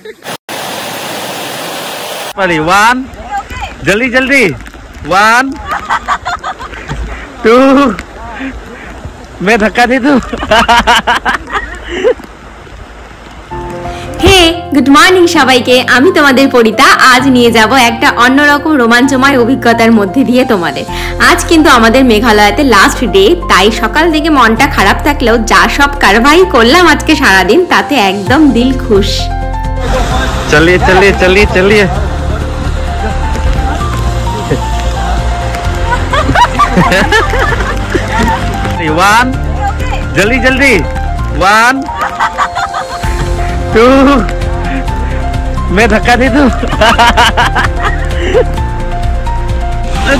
1 जल्दी जल्दी 1 2 मैं धक्का दे दूं। হে গুড মর্নিং সবাইকে, আমি তোমাদের পরিতা। আজ নিয়ে যাব একটা অন্যরকম রোমাঞ্চময় অভিজ্ঞতার মধ্যে দিয়ে তোমাদের। আজ কিন্তু আমাদের মেঘালয়তে লাস্ট ডে, তাই সকাল থেকে মনটা খারাপ থাকলেও যা সব কারবাই করলাম আজকে সারাদিন, তাতে একদম দিল খুশ। चलिए चलिए चलिए चलिए वन जल्दी जल्दी 1 2 मैं धक्का दे दूं।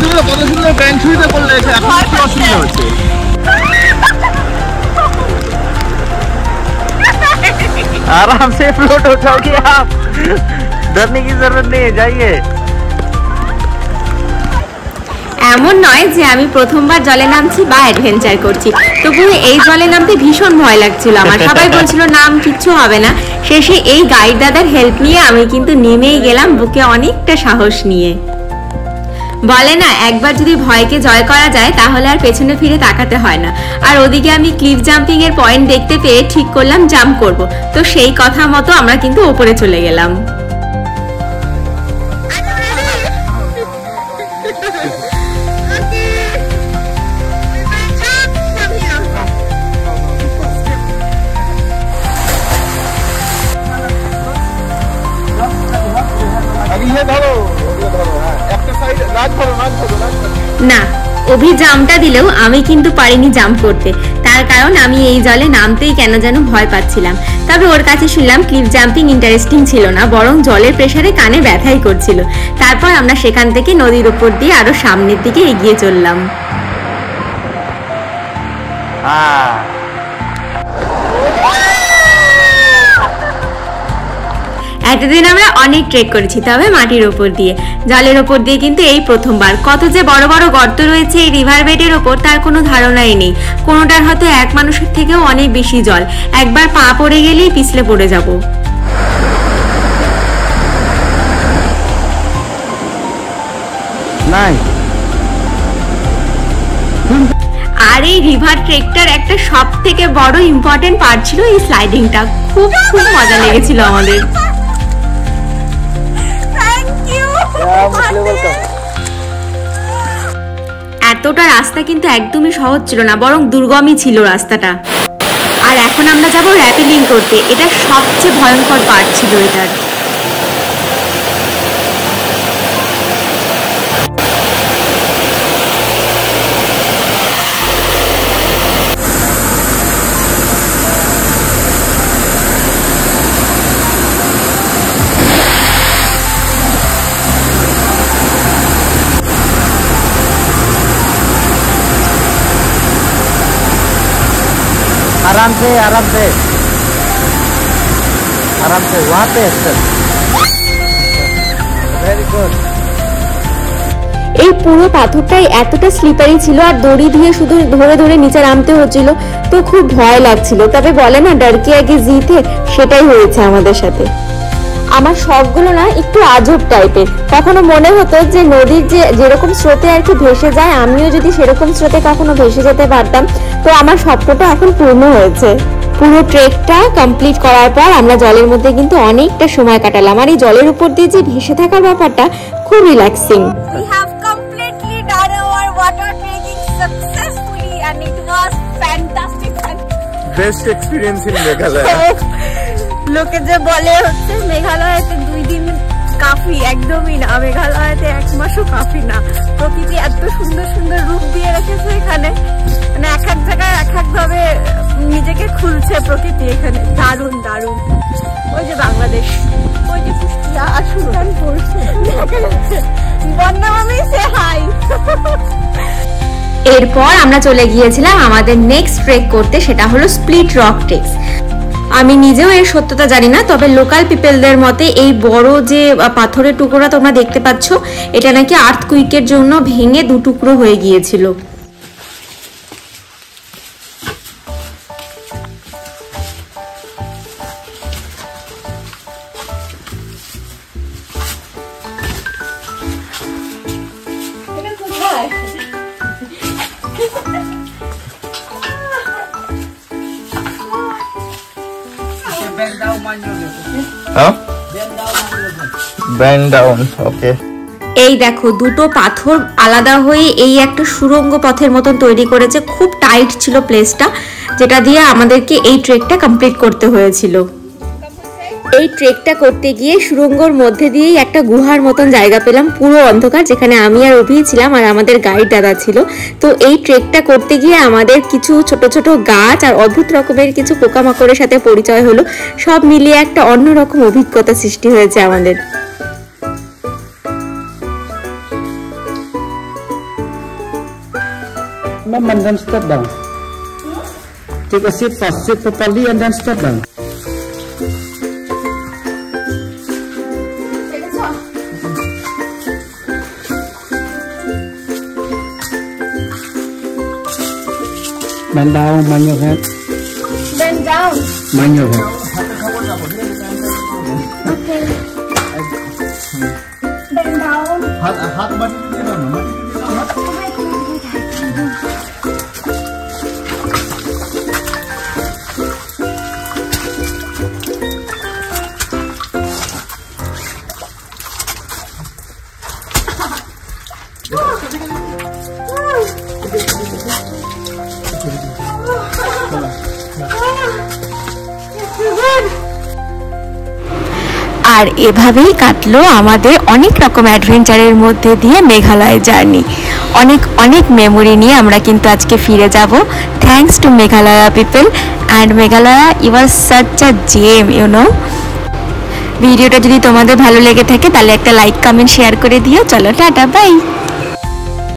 তুমি তো কত সুন্দর ব্যাংক ছুঁইতে বললে, এখন কি অসুবিধা হচ্ছে? आराम से फ्लोट उठाओगे आप, डरने की जरूरत नहीं है, जाइए। এমন নয় যে আমি প্রথমবার জলে নামছি বা অ্যাডভেঞ্চার করছি, তবু এই জলে নামতে ভীষণ ভয় লাগছিল আমার। সবাই বলছিল নাম, কিচ্ছু হবে না। শেষে এই গাইড দাদার হেল্প নিয়ে আমি কিন্তু নেমেই গেলাম, বুকে অনেকটা সাহস নিয়ে। বলে না, একবার যদি ভয়কে জয় করা যায় তাহলে আর পেছনে ফিরে তাকাতে হয় না। আর ওদিকে আমি ক্লিফ জাম্পিং এর পয়েন্ট দেখতে পেয়ে ঠিক করলাম জাম্প করব, তো সেই কথা মতো আমরা কিন্তু ওপরে চলে গেলাম। না, অভি জাম্পটা দিলেও আমি কিন্তু পারিনি জাম্প করতে। তার কারণ আমি এই জলে নামতেই কেন যেন ভয় পাচ্ছিলাম। তবে ওর কাছে শুনলাম ক্লিফ জাম্পিং ইন্টারেস্টিং ছিল না, বরং জলের প্রেসারে কানে ব্যথাই করছিল। তারপর আমরা সেখান থেকে নদীর উপর দিয়ে আরো সামনের দিকে এগিয়ে চললাম। এতদিন আমরা অনেক ট্রেক করেছি, তবে মাটির ওপর দিয়ে। জলের ওপর দিয়ে কিন্তু এই প্রথমবার। কত যে বড় বড় গর্ত রয়েছে এই রিভার বেডের ওপর, তার কোনো ধারণাই নেই। কোনোটার হয়তো এক মানুষের থেকেও অনেক বেশি জল। একবার পা পড়ে গেলেই পিছলে পড়ে যাব। আর এই রিভার ট্রেকটার একটা সব থেকে বড় ইম্পর্টেন্ট পার্ট ছিল এই স্লাইডিংটা। খুব খুব মজা লেগেছিল আমাদের। এতটা রাস্তা কিন্তু একদমই সহজ ছিল না, বরং দুর্গমই ছিল রাস্তাটা। আর এখন আমরা যাব র্যাপেলিং করতে। এটা সবচেয়ে ভয়ঙ্কর পার্ট ছিল এটার। आराम से आराम से आराम से, वहाँ पे वेरी गुड। এই পুরো পাথরটাই এতটা স্লিপারি ছিল, আর দড়ি দিয়ে শুধু ধরে ধরে নিচে নামতে হচ্ছিল, তো খুব ভয় লাগছিল। তবে বলে না, ডরকে আগে জিতে, সেটাই হয়েছে আমাদের সাথে। আমার শখগুলো না একটু আজব টাইপের। কখনো মনে হতো যে নদীর যেরকম স্রোতে আর কি ভেসে যায়, আমিও যদি সেরকম স্রোতে কখনো ভেসে যেতে পারতাম, তো আমার স্বপ্নটা এখন পূর্ণ হয়েছে। পুরো ট্রেকটা কমপ্লিট করার পর আমরা জলের মধ্যে কিন্তু অনেকটা সময় কাটালাম। আর এই জলের উপর দিয়ে যে ভেসে থাকার ব্যাপারটা খুব relaxing. We have completely done our water trekking successfully and it was fantastic. Best experience in Meghalaya. লোকে যে বলে হচ্ছে মেঘালয়তে 2 দিন কাফি, একদমই না। মেঘালয়তে 1 মাসও কাফি না। প্রকৃতি এত সুন্দর সুন্দর রূপ দিয়ে রেখেছে এখানে, মানে এক এক জায়গায় এক এক ভাবে নিজেকে খুলছে প্রকৃতি এখানে। দারুণ দারুণ। ওই যে বাংলাদেশ, ওই যে কুষ্টিয়া আর সুলতানপুর দেখা যাচ্ছে। বন্যা মামি সে হাই। এরপর আমরা চলে গিয়েছিলাম আমাদের নেক্সট ট্রেক করতে, সেটা হলো স্প্লিট রক ট্রেকস। আমি নিজেও এর সত্যতা জানি না, তবে লোকাল পিপলদের মতে এই বড় যে পাথরের টুকরোটা তোমরা দেখতে পাচ্ছ, এটা নাকি আর্থকুইকের জন্য ভেঙে 2 টুকরো হয়ে গিয়েছিল। Bend down, okay. এই দেখো দুটো পাথর আলাদা হয়ে এই একটা সুড়ঙ্গ পথের মতন তৈরি করেছে। খুব টাইট ছিল প্লেসটা, যেটা দিয়ে আমাদেরকে এই ট্রেকটা কমপ্লিট করতে হয়েছিল। এই ট্রেকটা করতে গিয়ে সুড়ঙ্গর মধ্যে দিয়েই একটা গুহার মতন জায়গা পেলাম, পুরো অন্ধকার, যেখানে আমি আর অভি ছিলাম আর আমাদের গাইড দাদা ছিল। তো এই ট্রেকটা করতে গিয়ে আমাদের কিছু ছোট ছোট গাছ আর অদ্ভুত রকমের কিছু পোকামাকড়ের সাথে পরিচয় হলো। সব মিলিয়ে একটা অন্যরকম অভিজ্ঞতা সৃষ্টি হয়েছে আমাদের। Mom, and then step down. Take a seat first, sit properly and then step down. Bend down, mind your head. Bend down. Mind your head. Okay. Bend down. হাত মাটিতে দিয়ে দাও না, মাটিতে দিয়ে দাও না। আর এভাবেই কাটলো আমাদের অনেক রকম অ্যাডভেঞ্চারের মধ্যে দিয়ে মেঘালয় জার্নি। অনেক অনেক মেমোরি নিয়ে আমরা কিন্তু আজকে ফিরে যাব। Thanks to Meghalaya people and Meghalaya, you are such a gem, you know. ভিডিওটা যদি তোমাদের ভালো লেগে থাকে তাহলে একটা লাইক, কমেন্ট, শেয়ার করে দিও। চলো টাটা, বাই।